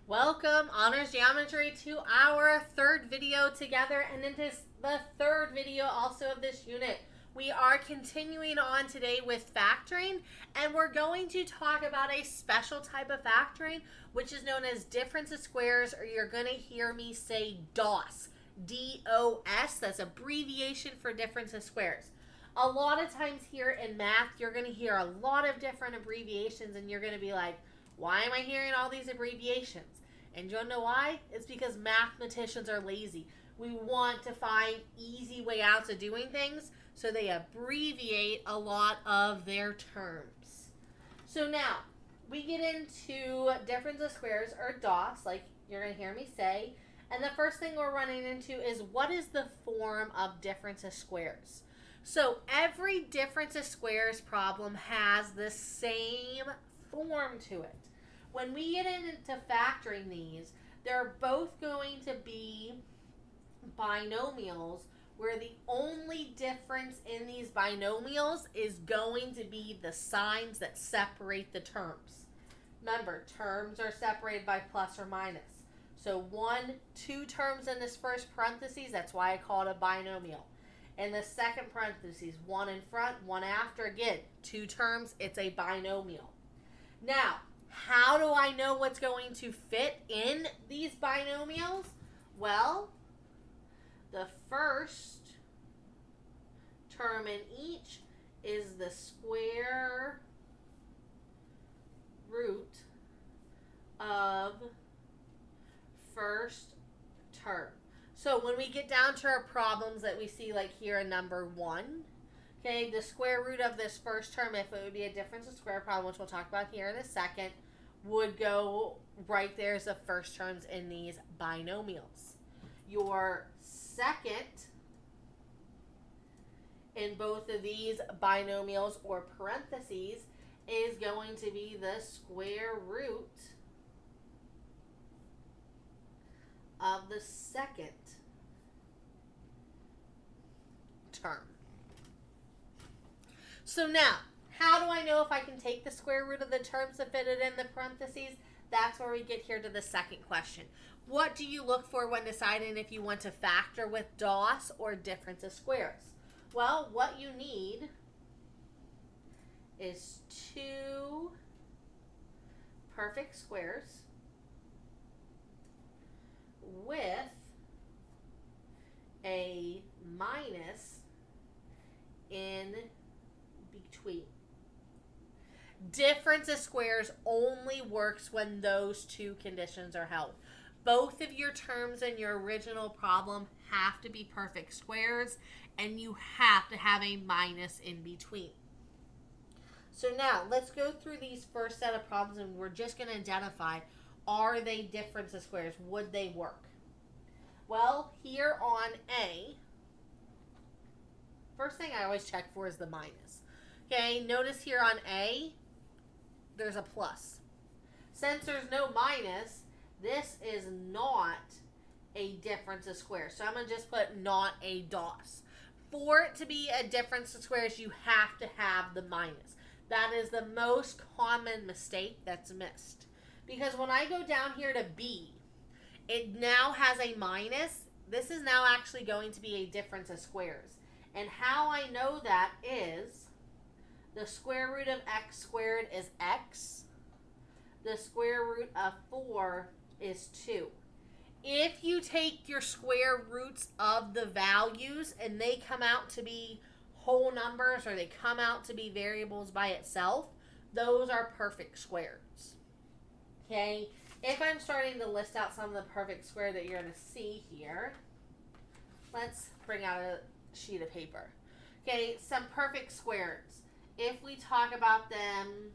Welcome, Honors Geometry, to our third video together, and it is the third video also of this unit. We are continuing on today with factoring, and we're going to talk about a special type of factoring, which is known as difference of squares, or you're going to hear me say DOS. D-O-S, that's abbreviation for difference of squares. A lot of times here in math, you're going to hear a lot of different abbreviations, and you're going to be like, why am I hearing all these abbreviations? And you know why? It's because mathematicians are lazy. We want to find easy way outs of doing things, so they abbreviate a lot of their terms. So now, we get into difference of squares, or DOS, like you're going to hear me say. And the first thing we're running into is, what is the form of difference of squares? So every difference of squares problem has the same form to it. When we get into factoring these, they're both going to be binomials where the only difference in these binomials is going to be the signs that separate the terms. Remember, terms are separated by plus or minus. So two terms in this first parentheses, that's why I call it a binomial. In the second parentheses, one in front, one after, again, two terms, it's a binomial. Now, how do I know what's going to fit in these binomials? Well, the first term in each is the square root of first term. So when we get down to our problems that we see like here in number 1, okay, the square root of this first term, if it would be a difference of square problem, which we'll talk about here in a second, would go right there as the first terms in these binomials. Your second in both of these binomials or parentheses is going to be the square root of the second term. So now, how do I know if I can take the square root of the terms to fit it in the parentheses? That's where we get here to the second question. What do you look for when deciding if you want to factor with DOS or difference of squares? Well, what you need is two perfect squares with a minus in between. Difference of squares only works when those two conditions are held. Both of your terms in your original problem have to be perfect squares, and you have to have a minus in between. So now, let's go through these first set of problems, and we're just going to identify, are they difference of squares? Would they work? Well, here on A, first thing I always check for is the minus. Okay, notice here on A, there's a plus. Since there's no minus, this is not a difference of squares. So I'm going to just put not a DOS. For it to be a difference of squares, you have to have the minus. That is the most common mistake that's missed. Because when I go down here to B, it now has a minus. This is now actually going to be a difference of squares. And how I know that is the square root of x squared is x. The square root of 4 is 2. If you take your square roots of the values and they come out to be whole numbers or they come out to be variables by itself, those are perfect squares. Okay? If I'm starting to list out some of the perfect square that you're going to see here, let's bring out a sheet of paper. Okay, some perfect squares. If we talk about them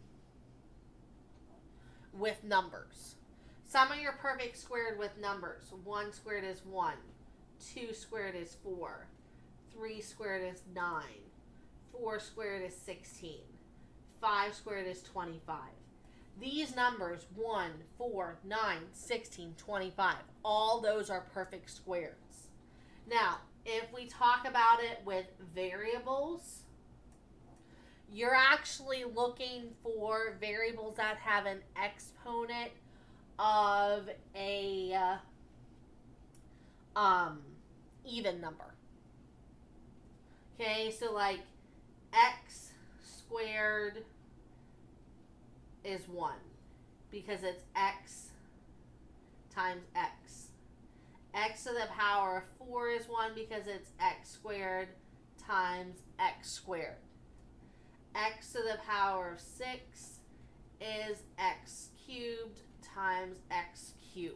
with numbers, some of your perfect squared with numbers. 1 squared is 1. 2 squared is 4. 3 squared is 9. 4 squared is 16. 5 squared is 25. These numbers, 1, 4, 9, 16, 25, all those are perfect squares. Now, if we talk about it with variables, you're actually looking for variables that have an exponent of a even number. Okay, so like x squared is 1 because it's x times x. X to the power of 4 is 1 because it's x squared times x squared. X to the power of 6 is x cubed times x cubed.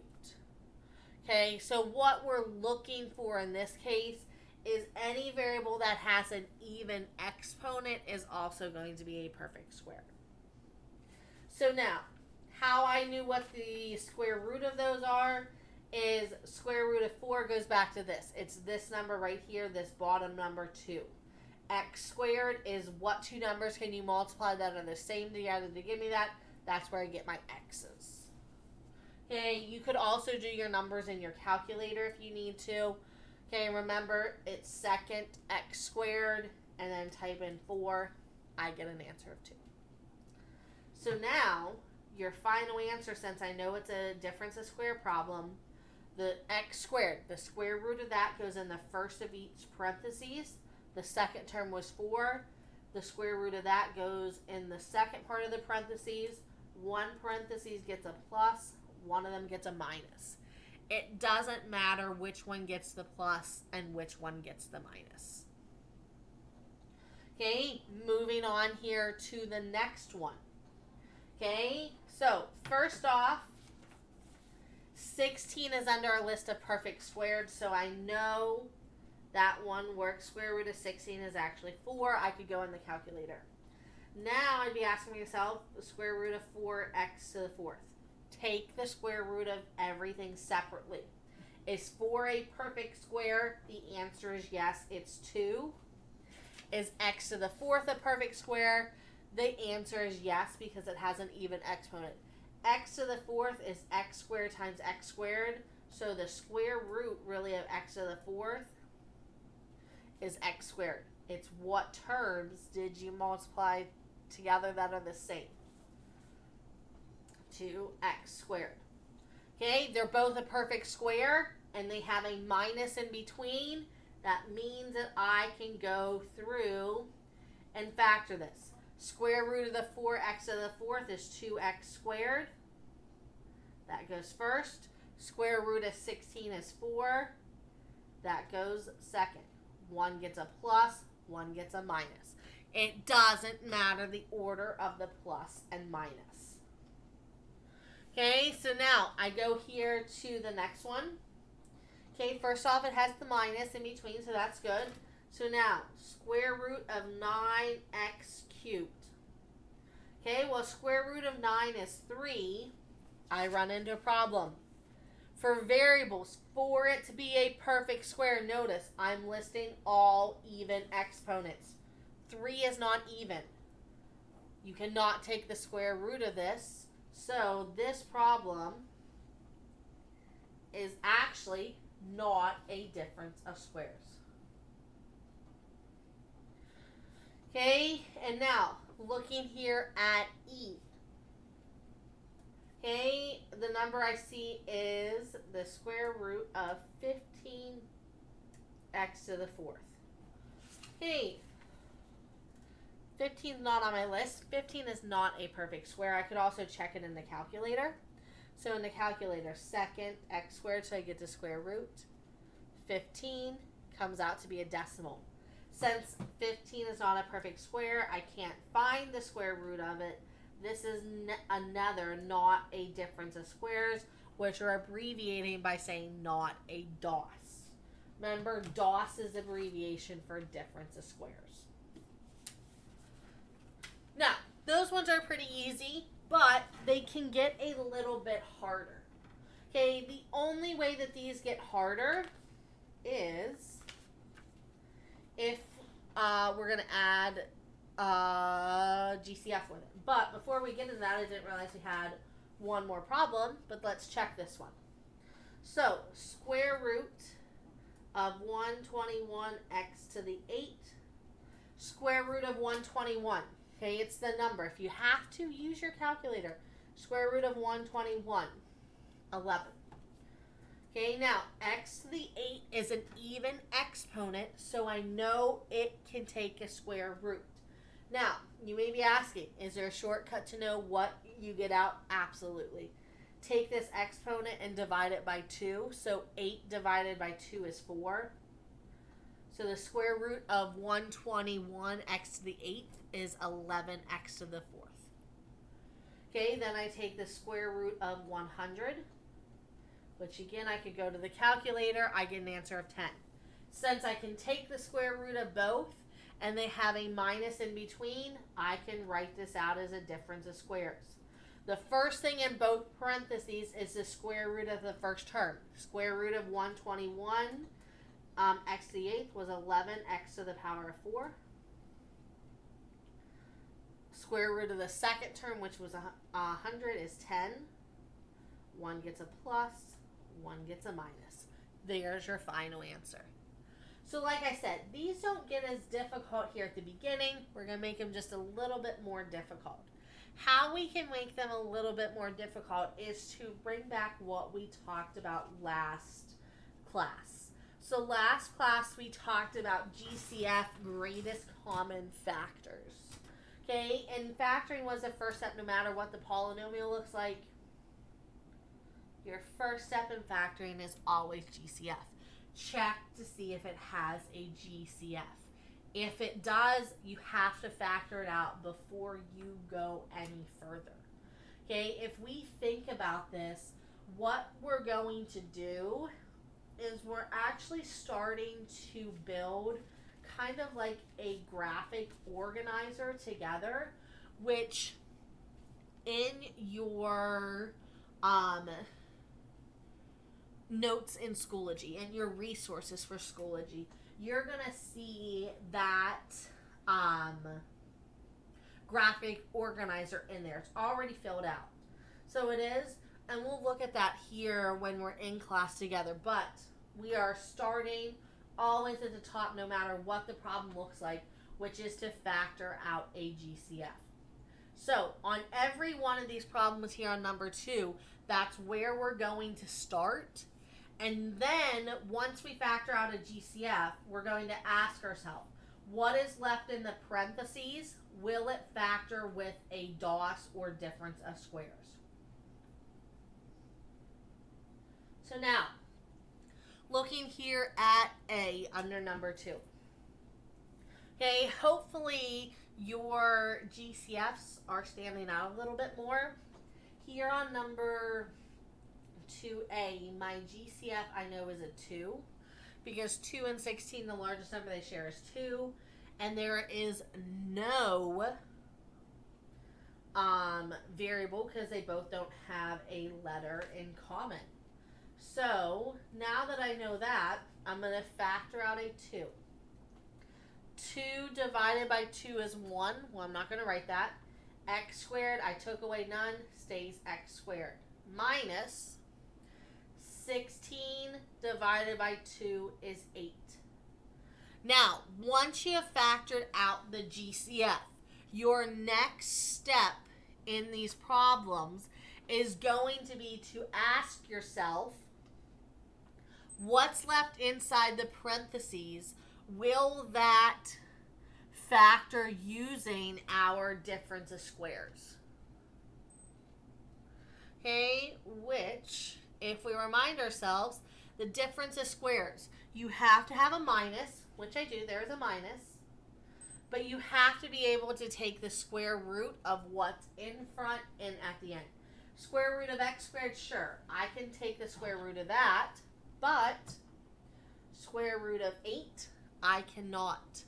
Okay, so what we're looking for in this case is any variable that has an even exponent is also going to be a perfect square. So now, how I knew what the square root of those are is square root of 4 goes back to this. It's this number right here, this bottom number 2. X squared is what two numbers can you multiply that are the same together to give me that? That's where I get my x's. Okay, you could also do your numbers in your calculator if you need to. Okay, remember it's second x squared and then type in 4. I get an answer of 2. So now, your final answer, since I know it's a difference of square problem, the x squared, the square root of that goes in the first of each parentheses. The second term was 4. The square root of that goes in the second part of the parentheses. One parentheses gets a plus, one of them gets a minus. It doesn't matter which one gets the plus and which one gets the minus. Okay, moving on here to the next one. Okay, so first off, 16 is under our list of perfect squared, so I know that one works. Square root of 16 is actually 4. I could go in the calculator. Now I'd be asking myself, the square root of 4x to the 4th. Take the square root of everything separately. Is 4 a perfect square? The answer is yes, it's 2. Is x to the 4th a perfect square? The answer is yes, because it has an even exponent. X to the 4th is x squared times x squared. So the square root, really, of x to the 4th is x squared. It's what terms did you multiply together that are the same? 2x squared. Okay, they're both a perfect square, and they have a minus in between. That means that I can go through and factor this. Square root of the 4x to the 4th is 2x squared. That goes first. Square root of 16 is 4. That goes second. One gets a plus, one gets a minus. It doesn't matter the order of the plus and minus. Okay, so now I go here to the next one. Okay, first off, it has the minus in between, so that's good. So now, square root of 9x cubed. Okay, well, square root of 9 is 3. I run into a problem. For variables, for it to be a perfect square, notice I'm listing all even exponents. 3 is not even. You cannot take the square root of this. So this problem is actually not a difference of squares. Okay, and now looking here at E. Okay, the number I see is the square root of 15x to the 4th. Okay, 15 is not on my list. 15 is not a perfect square. I could also check it in the calculator. So in the calculator, second x squared, so I get to square root. 15 comes out to be a decimal. Since 15 is not a perfect square, I can't find the square root of it. This is another not a difference of squares, which are abbreviating by saying not a DOS. Remember, DOS is abbreviation for difference of squares. Now, those ones are pretty easy, but they can get a little bit harder. Okay, the only way that these get harder is if we're going to add GCF with it. But before we get into that, I didn't realize we had one more problem, but let's check this one. So, square root of 121x to the 8, square root of 121. Okay, it's the number. If you have to, use your calculator. Square root of 121. 11. Okay, now x to the 8 is an even exponent, so I know it can take a square root. Now, you may be asking, is there a shortcut to know what you get out? Absolutely. Take this exponent and divide it by 2. So 8 divided by 2 is 4. So the square root of 121 x to the 8th is 11 x to the 4th. Okay, then I take the square root of 100, which again, I could go to the calculator. I get an answer of 10. Since I can take the square root of both, and they have a minus in between, I can write this out as a difference of squares. The first thing in both parentheses is the square root of the first term. Square root of 121 x to the 8th was 11 x to the power of 4. Square root of the second term, which was 100, is 10. 1 gets a plus, 1 gets a minus. There's your final answer. So like I said, these don't get as difficult here at the beginning. We're going to make them just a little bit more difficult. How we can make them a little bit more difficult is to bring back what we talked about last class. So last class we talked about GCF, greatest common factors. Okay, and factoring was the first step no matter what the polynomial looks like. Your first step in factoring is always GCF. Check to see if it has a GCF. If it does, you have to factor it out before you go any further. Okay, if we think about this, what we're going to do is we're actually starting to build kind of like a graphic organizer together, which in your notes in Schoology and your resources for Schoology, you're going to see that graphic organizer in there. It's already filled out. So it is, and we'll look at that here when we're in class together, but we are starting always at the top no matter what the problem looks like, which is to factor out a GCF. So on every one of these problems here on number 2, that's where we're going to start. And then once we factor out a GCF, we're going to ask ourselves, what is left in the parentheses? Will it factor with a DOS or difference of squares? So now, looking here at A under number 2. Okay, hopefully your GCFs are standing out a little bit more. Here on number 2A, my GCF I know is a 2 because 2 and 16, the largest number they share is 2, and there is no variable because they both don't have a letter in common. So now that I know that, I'm going to factor out a 2. 2 divided by 2 is 1. Well, I'm not going to write that. X squared, I took away none, stays x squared. Minus 16 divided by 2 is 8. Now, once you have factored out the GCF, your next step in these problems is going to be to ask yourself, what's left inside the parentheses? Will that factor using our difference of squares? Okay, which, if we remind ourselves, the difference of squares, you have to have a minus, which I do, there's a minus, but you have to be able to take the square root of what's in front and at the end. Square root of x squared, sure, I can take the square root of that, but square root of 8, I cannot.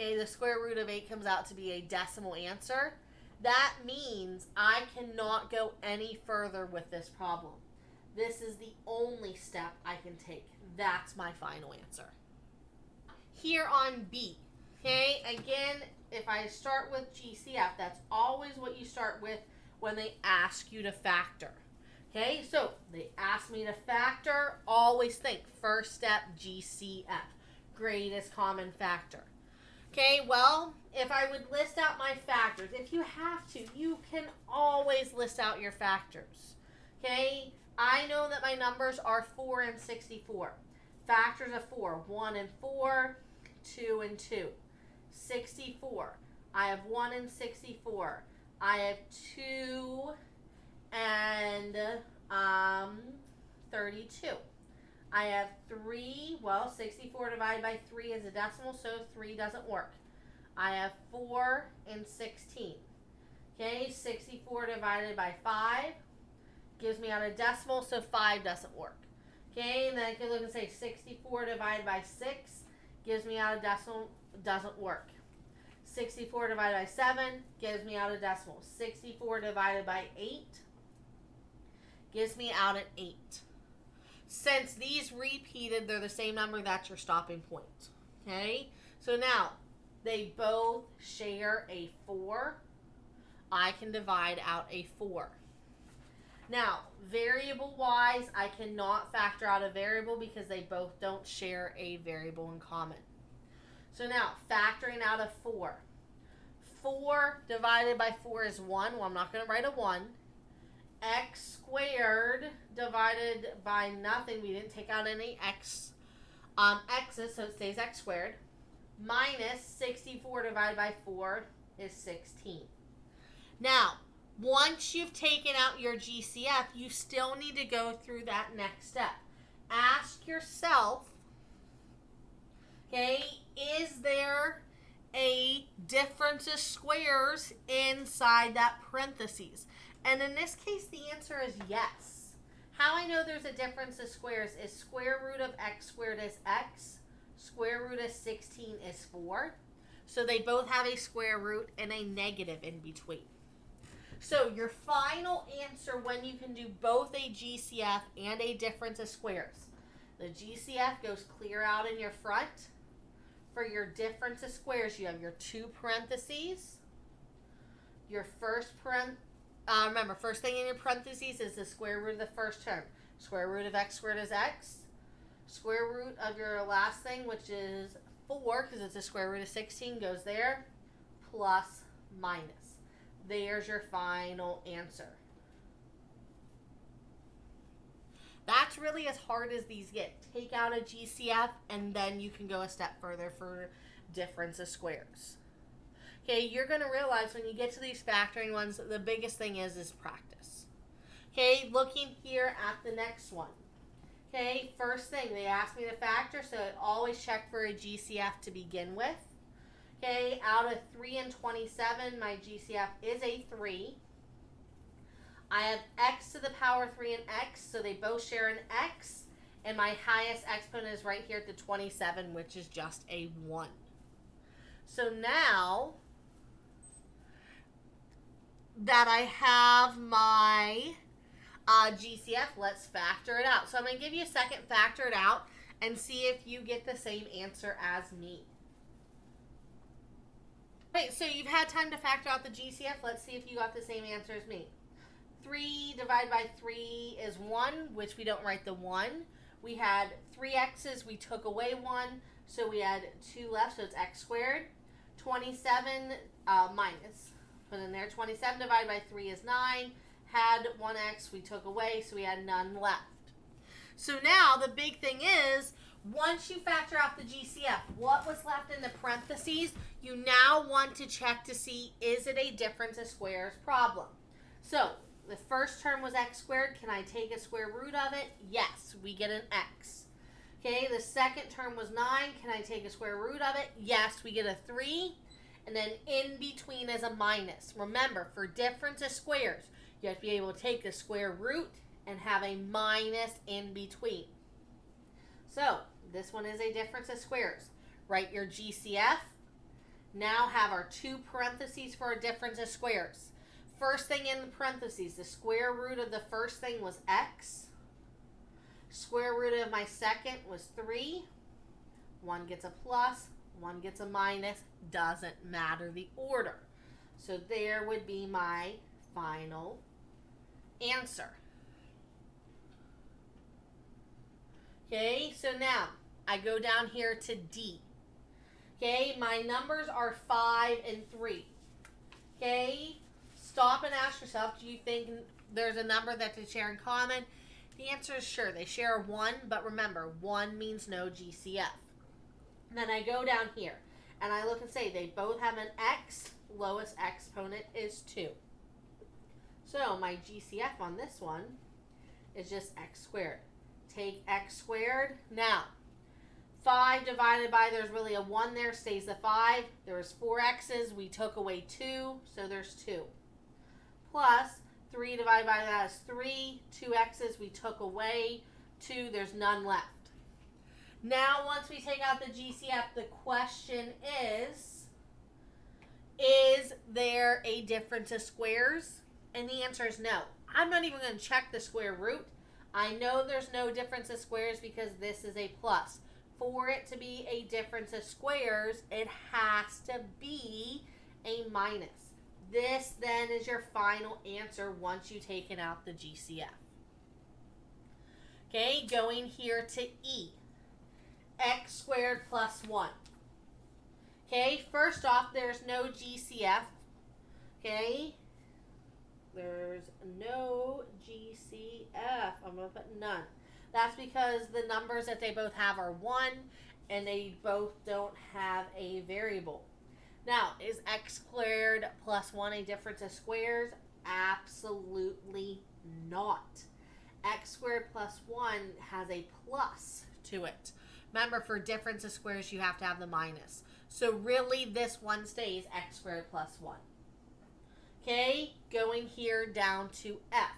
Okay, the square root of 8 comes out to be a decimal answer. That means I cannot go any further with this problem. This is the only step I can take. That's my final answer. Here on B, okay, again, if I start with GCF, that's always what you start with when they ask you to factor. Okay, so they ask me to factor, always think first step GCF, greatest common factor. Okay, well, if I would list out my factors, if you have to, you can always list out your factors. Okay, I know that my numbers are 4 and 64. Factors of 4, 1 and 4, 2 and 2. 64. I have 1 and 64. I have 2 and 32. I have 3, well, 64 divided by 3 is a decimal, so 3 doesn't work. I have 4 and 16. Okay, 64 divided by 5 gives me out a decimal, so 5 doesn't work. Okay, and then I can look and say 64 divided by 6 gives me out a decimal, doesn't work. 64 divided by 7 gives me out a decimal. 64 divided by 8 gives me out an 8. Since these repeated, they're the same number, that's your stopping point. Okay, so now they both share a 4. I can divide out a 4. Now, variable-wise, I cannot factor out a variable because they both don't share a variable in common. So now, factoring out a 4. 4 divided by 4 is 1. Well, I'm not going to write a 1. X squared divided by nothing. We didn't take out any x's, so it stays x squared. Minus 64 divided by 4 is 16. Now, once you've taken out your GCF, you still need to go through that next step. Ask yourself, okay, is there a difference of squares inside that parentheses? And in this case, the answer is yes. How I know there's a difference of squares is square root of x squared is x. Square root of 16 is 4. So they both have a square root and a negative in between. So your final answer when you can do both a GCF and a difference of squares. The GCF goes clear out in your front. For your difference of squares, you have your 2 parentheses. Your first remember, first thing in your parentheses is the square root of the first term. Square root of x squared is x. Square root of your last thing, which is 4, because it's the square root of 16, goes there, plus minus. There's your final answer. That's really as hard as these get. Take out a GCF, and then you can go a step further for difference of squares. Okay, you're going to realize when you get to these factoring ones, the biggest thing is practice. Okay, looking here at the next one. Okay, first thing, they asked me to factor, so I always check for a GCF to begin with. Okay, out of 3 and 27, my GCF is a 3. I have x to the power 3 and x, so they both share an x. And my highest exponent is right here at the 27, which is just a 1. So now that I have my GCF, let's factor it out. So I'm going to give you a second, factor it out, and see if you get the same answer as me. Wait, so you've had time to factor out the GCF. Let's see if you got the same answer as me. 3 divided by 3 is 1, which we don't write the 1. We had 3 x's, we took away 1, so we had 2 left, so it's x squared. 27 minus, put in there, 27 divided by 3 is 9. Had 1x, we took away, so we had none left. So now the big thing is, once you factor out the GCF, what was left in the parentheses, you now want to check to see, is it a difference of squares problem? So, the first term was x squared. Can I take a square root of it? Yes, we get an x. Okay, the second term was 9. Can I take a square root of it? Yes, we get a 3. And then in between is a minus. Remember, for difference of squares, you have to be able to take the square root and have a minus in between. So, this one is a difference of squares. Write your GCF. Now have our 2 parentheses for a difference of squares. First thing in the parentheses, the square root of the first thing was x. Square root of my second was 3. 1 gets a plus, 1 gets a minus. Doesn't matter the order. So there would be my final answer. Okay, so now I go down here to D. Okay, my numbers are 5 and 3. Okay, stop stop and ask yourself, do you think there's a number that they share in common? The answer is sure. They share 1, but remember, 1 means no GCF. And then I go down here, and I look and say they both have an x. Lowest exponent is 2. So my GCF on this one is just x squared. Take x squared. Now, 5 divided by, there's really a 1 there, stays the 5. There's 4 x's. We took away 2, so there's 2. Plus, 3 divided by that is 3. 2 x's we took away 2. There's none left. Now, once we take out the GCF, the question is there a difference of squares? And the answer is no. I'm not even going to check the square root. I know there's no difference of squares because this is a plus. For it to be a difference of squares, it has to be a minus. This then is your final answer once you've taken out the GCF. Okay, going here to E. X squared plus 1. Okay, first off, there's no GCF. Okay, there's no GCF. I'm going to put none. That's because the numbers that they both have are 1, and they both don't have a variable. Now, is x squared plus 1 a difference of squares? Absolutely not. X squared plus 1 has a plus to it. Remember, for difference of squares, you have to have the minus. So really, this one stays x squared plus 1. Okay, going here down to F.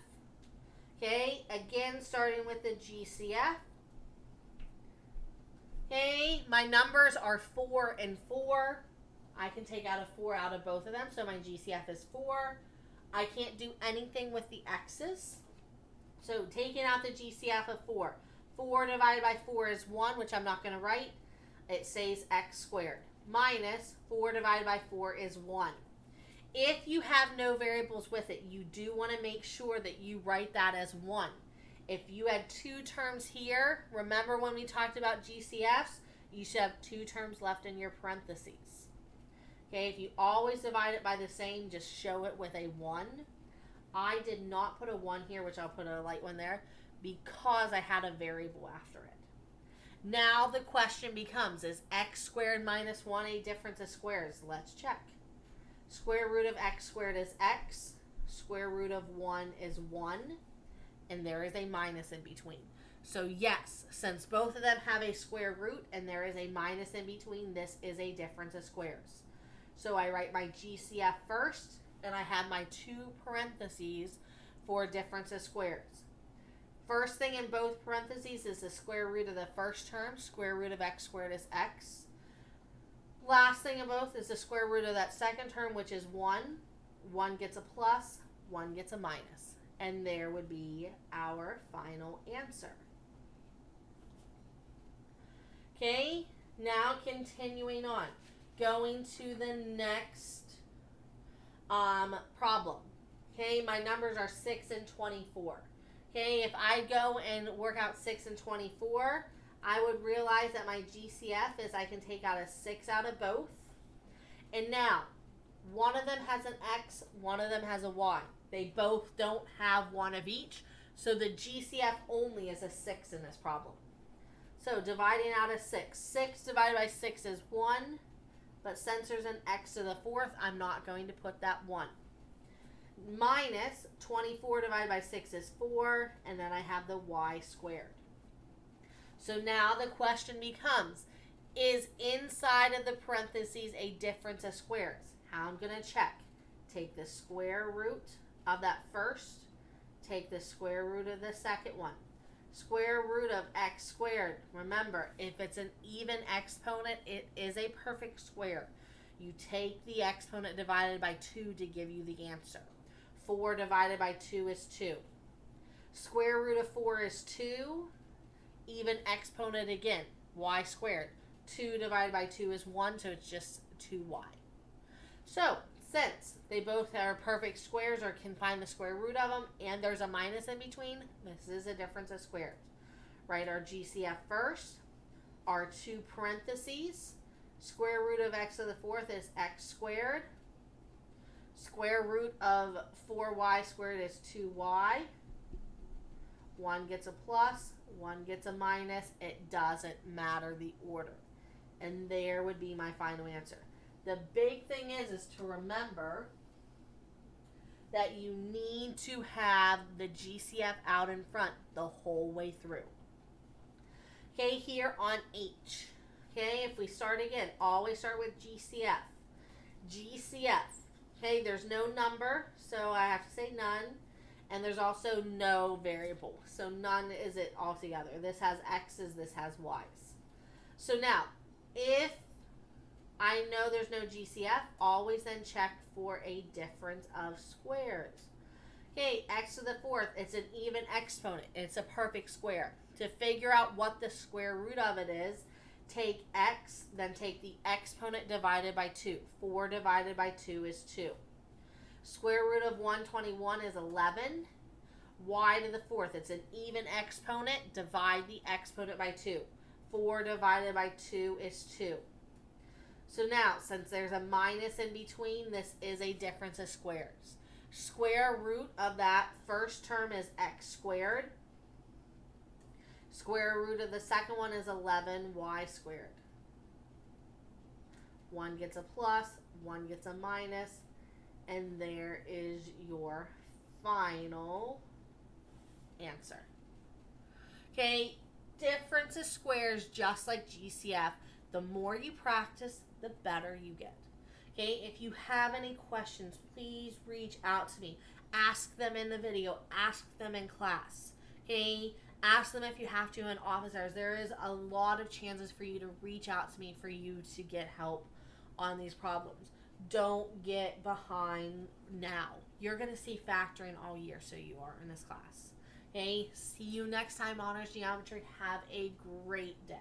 Okay, again, starting with the GCF. Okay, my numbers are 4 and 4. I can take out a 4 out of both of them, so my GCF is 4. I can't do anything with the x's. So taking out the GCF of 4. 4 divided by 4 is 1, which I'm not going to write. It says x squared. Minus 4 divided by 4 is 1. If you have no variables with it, you do want to make sure that you write that as 1. If you had 2 terms here, remember when we talked about GCFs, you should have 2 terms left in your parentheses. Okay, if you always divide it by the same, just show it with a 1. I did not put a 1 here, which I'll put a light one there, because I had a variable after it. Now the question becomes, is x squared minus 1 a difference of squares? Let's check. Square root of x squared is x. Square root of 1 is 1. And there is a minus in between. So yes, since both of them have a square root and there is a minus in between, this is a difference of squares. So I write my GCF first, and I have my 2 parentheses for difference of squares. First thing in both parentheses is the square root of the first term. Square root of x squared is x. Last thing in both is the square root of that second term, which is 1. 1 gets a plus, 1 gets a minus. And there would be our final answer. Okay, now continuing on. Going to the next problem. Okay, my numbers are 6 and 24. Okay, if I go and work out 6 and 24, I would realize that my GCF is I can take out a 6 out of both. And now, one of them has an X, one of them has a Y. They both don't have one of each, so the GCF only is a 6 in this problem. So dividing out a 6. 6 divided by 6 is 1, but since there's an X to the 4th, I'm not going to put that 1. Minus 24 divided by 6 is 4, and then I have the Y squared. So now the question becomes, is inside of the parentheses a difference of squares? How I'm going to check. Take the square root of that first. Take the square root of the second one. Square root of x squared. Remember, if it's an even exponent, it is a perfect square. You take the exponent divided by 2 to give you the answer. 4 divided by 2 is 2. Square root of 4 is 2. Even exponent again, y squared. 2 divided by 2 is 1, so it's just 2y. So, since they both are perfect squares or can find the square root of them, and there's a minus in between, this is a difference of squares. Write our GCF first, our 2 parentheses. Square root of x to the 4th is x squared. Square root of 4y squared is 2y. One gets a plus, one gets a minus. It doesn't matter the order. And there would be my final answer. The big thing is to remember that you need to have the GCF out in front the whole way through. Okay, here on H. Okay, if we start again, always start with GCF. GCF. Okay, there's no number, so I have to say none. And there's also no variable. So none is it altogether. This has X's, this has Y's. So now, if I know there's no GCF, always then check for a difference of squares. Okay, x to the fourth, it's an even exponent. It's a perfect square. To figure out what the square root of it is, take x, then take the exponent divided by 2. 4 divided by 2 is 2. Square root of 121 is 11. Y to the fourth, it's an even exponent. Divide the exponent by 2. 4 divided by 2 is 2. So now, since there's a minus in between, this is a difference of squares. Square root of that first term is x squared. Square root of the second one is 11y squared. One gets a plus, one gets a minus, and there is your final answer. Okay, difference of squares, just like GCF. The more you practice, the better you get. Okay, if you have any questions, please reach out to me. Ask them in the video. Ask them in class. Okay, ask them if you have to in office hours. There is a lot of chances for you to reach out to me for you to get help on these problems. Don't get behind now. You're going to see factoring all year, so you are in this class. Okay, see you next time, Honors Geometry. Have a great day.